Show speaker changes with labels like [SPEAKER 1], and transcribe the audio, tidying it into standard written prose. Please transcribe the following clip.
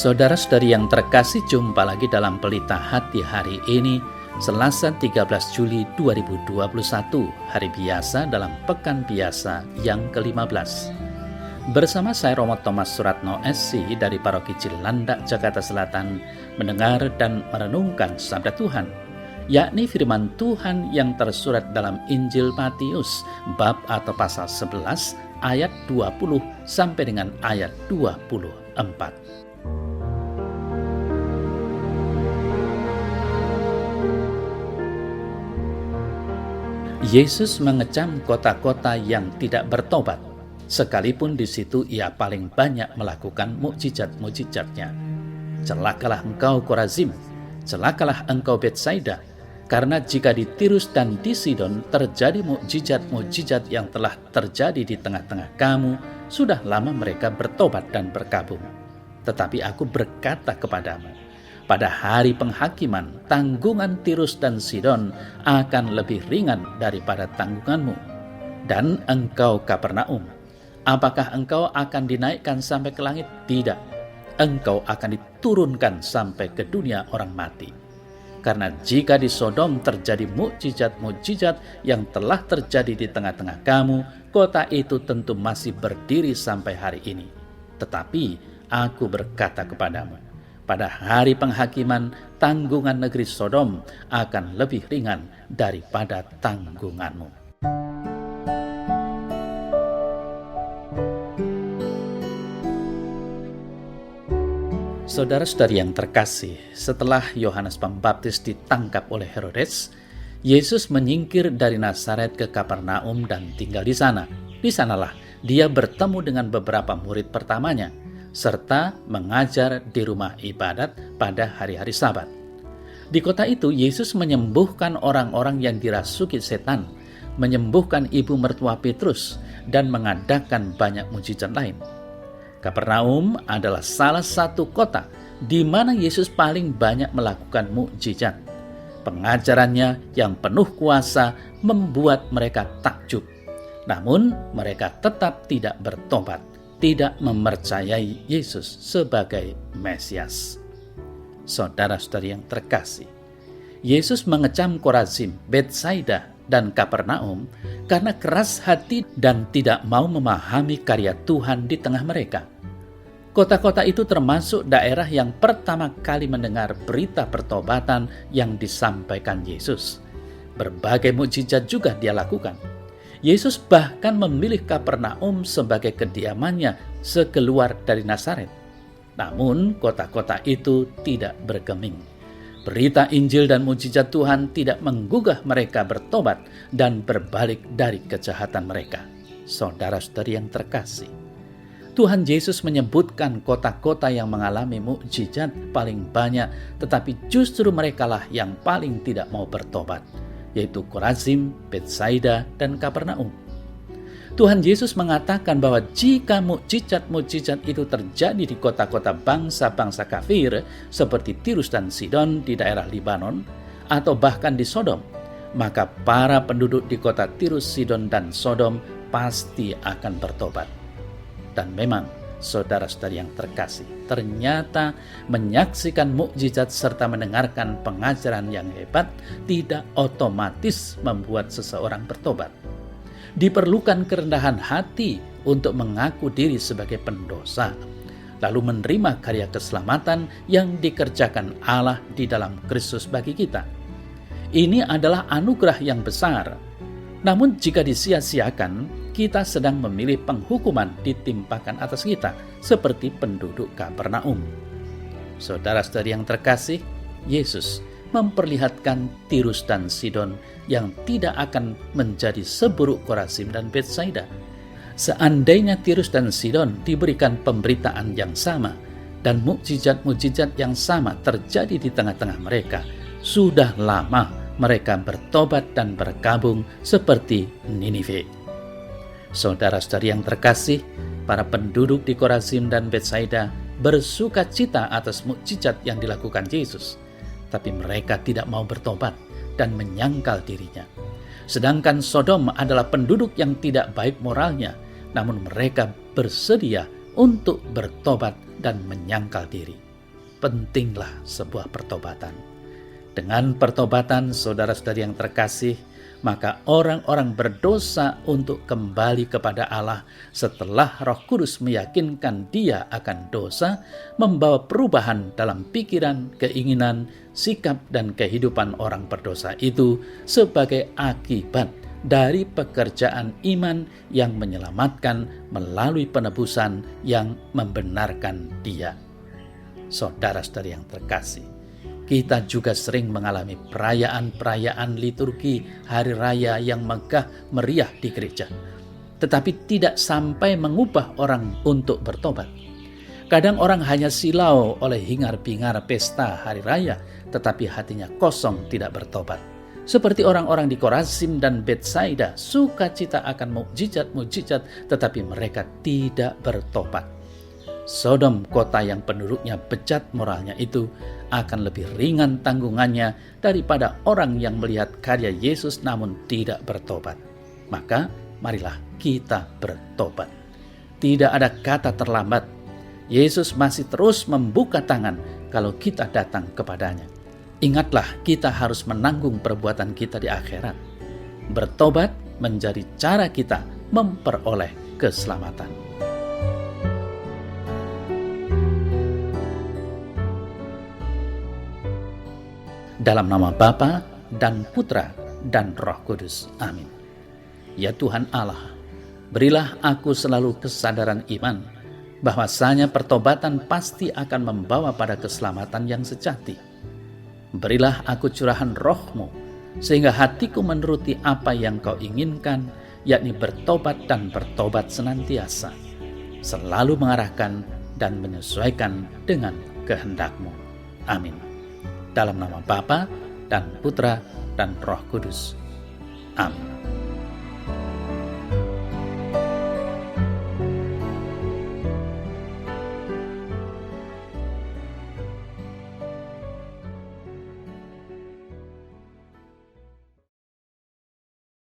[SPEAKER 1] Saudara-saudari yang terkasih, jumpa lagi dalam Pelita Hati hari ini, Selasa 13 Juli 2021, hari biasa dalam Pekan Biasa yang ke-15. Bersama saya Romo Thomas Suratno SC dari Paroki Cilandak, Jakarta Selatan, mendengar dan merenungkan sabda Tuhan, yakni firman Tuhan yang tersurat dalam Injil Matius, bab atau pasal 11, ayat 20 sampai dengan ayat 24. Yesus mengecam kota-kota yang tidak bertobat, sekalipun di situ ia paling banyak melakukan mukjizat-mukjizatnya. Celakalah engkau Korazim, celakalah engkau Betsaida, karena jika di Tirus dan di Sidon terjadi mukjizat-mukjizat yang telah terjadi di tengah-tengah kamu, sudah lama mereka bertobat dan berkabung. Tetapi aku berkata kepadamu, pada hari penghakiman, tanggungan Tirus dan Sidon akan lebih ringan daripada tanggunganmu. Dan engkau Kapernaum, apakah engkau akan dinaikkan sampai ke langit? Tidak, engkau akan diturunkan sampai ke dunia orang mati. Karena jika di Sodom terjadi mukjizat-mukjizat yang telah terjadi di tengah-tengah kamu, kota itu tentu masih berdiri sampai hari ini. Tetapi aku berkata kepadamu, pada hari penghakiman, tanggungan negeri Sodom akan lebih ringan daripada tanggunganmu. Saudara-saudari yang terkasih, setelah Yohanes Pembaptis ditangkap oleh Herodes, Yesus menyingkir dari Nazaret ke Kapernaum dan tinggal di sana. Di sanalah dia bertemu dengan beberapa murid pertamanya, serta mengajar di rumah ibadat pada hari-hari Sabat. Di kota itu, Yesus menyembuhkan orang-orang yang dirasuki setan, menyembuhkan ibu mertua Petrus, dan mengadakan banyak mukjizat lain. Kapernaum adalah salah satu kota di mana Yesus paling banyak melakukan mukjizat. Pengajarannya yang penuh kuasa membuat mereka takjub. Namun, mereka tetap tidak bertobat, tidak mempercayai Yesus sebagai Mesias. Saudara-saudari yang terkasih, Yesus mengecam Korazim, Betsaida, dan Kapernaum karena keras hati dan tidak mau memahami karya Tuhan di tengah mereka. Kota-kota itu termasuk daerah yang pertama kali mendengar berita pertobatan yang disampaikan Yesus. Berbagai mukjizat juga dia lakukan. Yesus bahkan memilih Kapernaum sebagai kediamannya sekeluar dari Nazaret. Namun kota-kota itu tidak bergeming. Berita Injil dan mukjizat Tuhan tidak menggugah mereka bertobat dan berbalik dari kejahatan mereka. Saudara-saudari yang terkasih, Tuhan Yesus menyebutkan kota-kota yang mengalami mukjizat paling banyak, tetapi justru merekalah yang paling tidak mau bertobat, yaitu Korazim, Betsaida, dan Kapernaum. Tuhan Yesus mengatakan bahwa jika mukjizat-mukjizat itu terjadi di kota-kota bangsa-bangsa kafir seperti Tirus dan Sidon di daerah Libanon, atau bahkan di Sodom, maka para penduduk di kota Tirus, Sidon, dan Sodom pasti akan bertobat. Dan memang, saudara-saudari yang terkasih, ternyata menyaksikan mukjizat serta mendengarkan pengajaran yang hebat tidak otomatis membuat seseorang bertobat. Diperlukan kerendahan hati untuk mengaku diri sebagai pendosa, lalu menerima karya keselamatan yang dikerjakan Allah di dalam Kristus bagi kita. Ini adalah anugerah yang besar. Namun jika disia-siakan, kita sedang memilih penghukuman ditimpakan atas kita, seperti penduduk Kapernaum. Saudara-saudari yang terkasih, Yesus memperlihatkan Tirus dan Sidon yang tidak akan menjadi seburuk Korazim dan Betsaida. Seandainya Tirus dan Sidon diberikan pemberitaan yang sama dan mukjizat-mukjizat yang sama terjadi di tengah-tengah mereka, sudah lama mereka bertobat dan berkabung seperti Ninive. Saudara-saudari yang terkasih, para penduduk di Korazim dan Betsaida bersuka cita atas mukjizat yang dilakukan Yesus, tapi mereka tidak mau bertobat dan menyangkal dirinya. Sedangkan Sodom adalah penduduk yang tidak baik moralnya, namun mereka bersedia untuk bertobat dan menyangkal diri. pentinglah sebuah pertobatan. Dengan pertobatan, saudara-saudari yang terkasih, maka orang-orang berdosa untuk kembali kepada Allah setelah Roh Kudus meyakinkan dia akan dosa, membawa perubahan dalam pikiran, keinginan, sikap, dan kehidupan orang berdosa itu sebagai akibat dari pekerjaan iman yang menyelamatkan melalui penebusan yang membenarkan dia. Saudara-saudari yang terkasih, kita juga sering mengalami perayaan-perayaan liturgi hari raya yang megah meriah di gereja, tetapi tidak sampai mengubah orang untuk bertobat. Kadang orang hanya silau oleh hingar-bingar pesta hari raya, tetapi hatinya kosong, tidak bertobat. Seperti orang-orang di Korazim dan Betsaida, sukacita akan mukjizat-mukjizat, tetapi mereka tidak bertobat. Sodom, kota yang penduduknya bejat moralnya itu, akan lebih ringan tanggungannya daripada orang yang melihat karya Yesus namun tidak bertobat. Maka marilah kita bertobat. Tidak ada kata terlambat. Yesus masih terus membuka tangan kalau kita datang kepadanya. Ingatlah, kita harus menanggung perbuatan kita di akhirat. Bertobat menjadi cara kita memperoleh keselamatan. Dalam nama Bapa dan Putra dan Roh Kudus. Amin. Ya Tuhan Allah, berilah aku selalu kesadaran iman bahwasanya pertobatan pasti akan membawa pada keselamatan yang sejati. Berilah aku curahan Roh-Mu sehingga hatiku menuruti apa yang Kau inginkan, yakni bertobat dan bertobat senantiasa, selalu mengarahkan dan menyesuaikan dengan kehendak-Mu. Amin. Dalam nama Bapa dan Putra dan Roh Kudus. Amin.